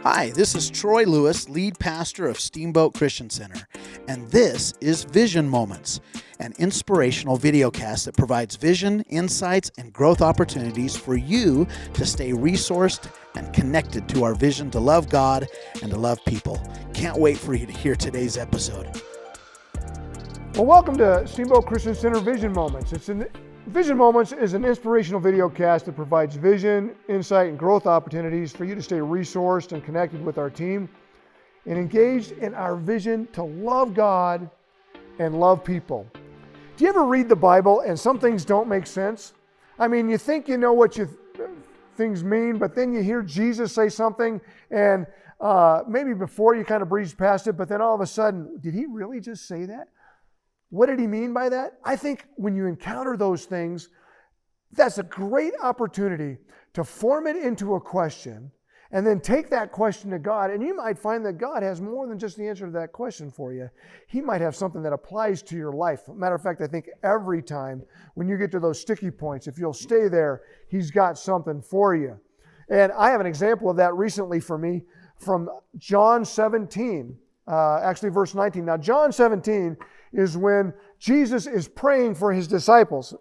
Hi, this is Troy Lewis, lead pastor of Steamboat Christian Center, and this is Vision Moments, an inspirational videocast that provides vision, insights, and growth opportunities for you to stay resourced and connected to our vision to love God and to love people. Can't wait for you to hear today's episode. Well, welcome to Steamboat Christian Center Vision Moments. Vision Moments is an inspirational video cast that provides vision, insight, and growth opportunities for you to stay resourced and connected with our team and engaged in our vision to love God and love people. Do you ever read the Bible and some things don't make sense? I mean, you think you know what things mean, but then you hear Jesus say something and maybe before you kind of breeze past it, but then all of a sudden, did he really just say that? What did he mean by that? I think when you encounter those things, that's a great opportunity to form it into a question and then take that question to God. And you might find that God has more than just the answer to that question for you. He might have something that applies to your life. Matter of fact, I think every time when you get to those sticky points, if you'll stay there, he's got something for you. And I have an example of that recently for me from John 17, actually verse 19. Now, John 17 is when Jesus is praying for his disciples.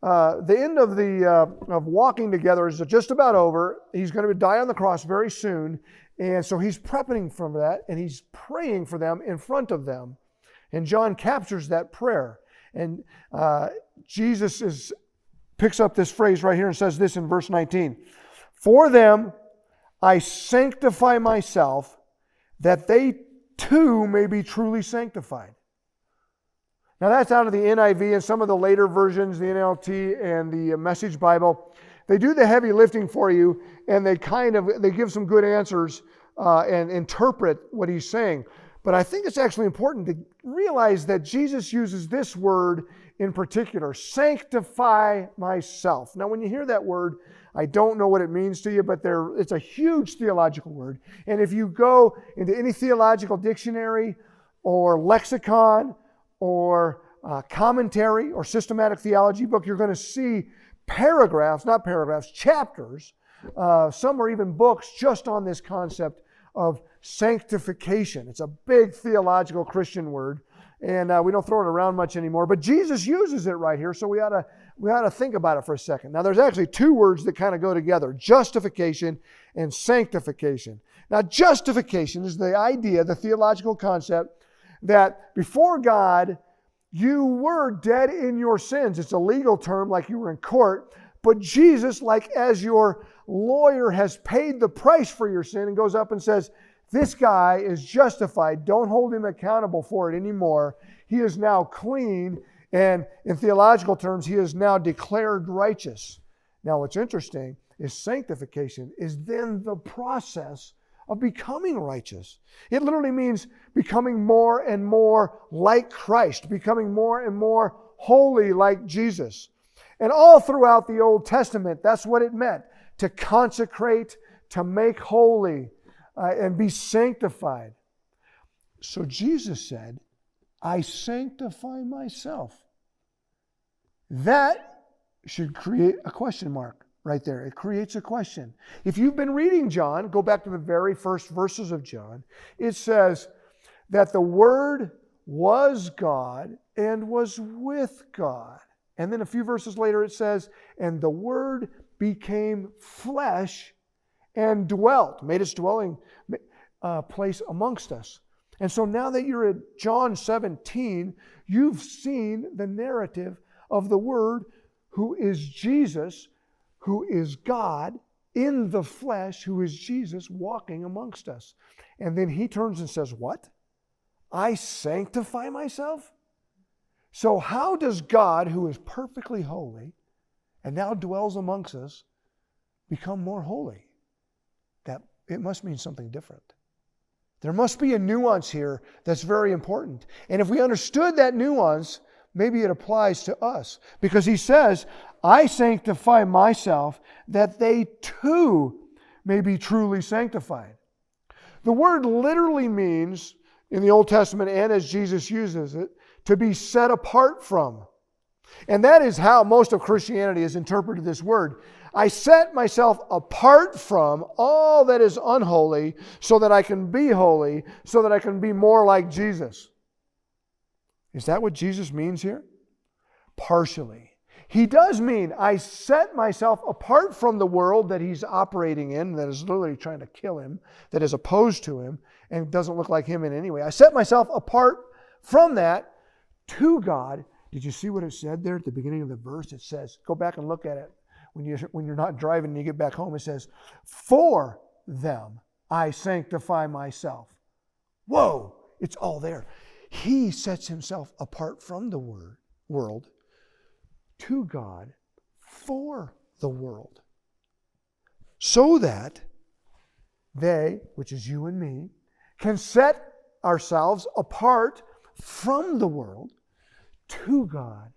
The end of walking together is just about over. He's going to die on the cross very soon. And so he's prepping for that, and he's praying for them in front of them. And John captures that prayer. And Jesus picks up this phrase right here and says this in verse 19. For them I sanctify myself, that they too may be truly sanctified. Now that's out of the NIV and some of the later versions, the NLT and the Message Bible. They do the heavy lifting for you, and they give some good answers and interpret what he's saying. But I think it's actually important to realize that Jesus uses this word in particular, sanctify myself. Now when you hear that word, I don't know what it means to you, but it's a huge theological word. And if you go into any theological dictionary or lexicon or commentary or systematic theology book, you're going to see chapters. Some are even books just on this concept of sanctification. It's a big theological Christian word, and we don't throw it around much anymore. But Jesus uses it right here, so we ought to think about it for a second. Now, there's actually two words that kind of go together: justification and sanctification. Now, justification is the idea, the theological concept, that before God, you were dead in your sins. It's a legal term, like you were in court. But Jesus, like as your lawyer, has paid the price for your sin and goes up and says, this guy is justified. Don't hold him accountable for it anymore. He is now clean. And in theological terms, he is now declared righteous. Now, what's interesting is sanctification is then the process of becoming righteous. It literally means becoming more and more like Christ, becoming more and more holy like Jesus. And all throughout the Old Testament, that's what it meant: to consecrate, to make holy, and be sanctified. So Jesus said, I sanctify myself. That should create a question mark. Right there. It creates a question. If you've been reading John, go back to the very first verses of John. It says that the Word was God and was with God. And then a few verses later it says, and the Word became flesh and dwelt, made its dwelling place amongst us. And so now that you're at John 17, you've seen the narrative of the Word, who is Jesus, who is God in the flesh, who is Jesus walking amongst us. And then he turns and says, what? I sanctify myself? So how does God, who is perfectly holy and now dwells amongst us, become more holy? That it must mean something different. There must be a nuance here that's very important. And if we understood that nuance, maybe it applies to us. Because he says, I sanctify myself, that they too may be truly sanctified. The word literally means, in the Old Testament and as Jesus uses it, to be set apart from. And that is how most of Christianity has interpreted this word. I set myself apart from all that is unholy so that I can be holy, so that I can be more like Jesus. Is that what Jesus means here? Partially. He does mean I set myself apart from the world that he's operating in, that is literally trying to kill him, that is opposed to him, and doesn't look like him in any way. I set myself apart from that to God. Did you see what it said there at the beginning of the verse? It says, go back and look at it. When you're not driving and you get back home, it says, for them I sanctify myself. Whoa, it's all there. He sets himself apart from the world to God for the world. So that they, which is you and me, can set ourselves apart from the world to God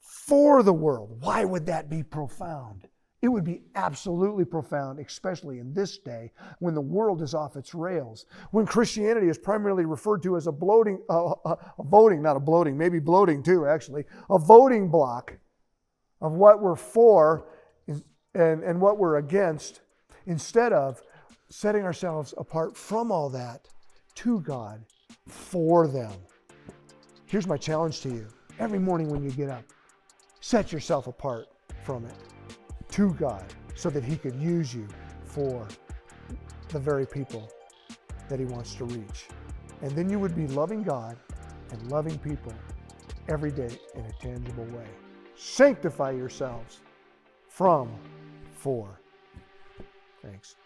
for the world. Why would that be profound? It would be absolutely profound, especially in this day when the world is off its rails, when Christianity is primarily referred to as a voting block of what we're for and what we're against, instead of setting ourselves apart from all that to God for them. Here's my challenge to you. Every morning when you get up, set yourself apart from it to God so that he could use you for the very people that he wants to reach. And then you would be loving God and loving people every day in a tangible way. Sanctify yourselves from, for. Thanks.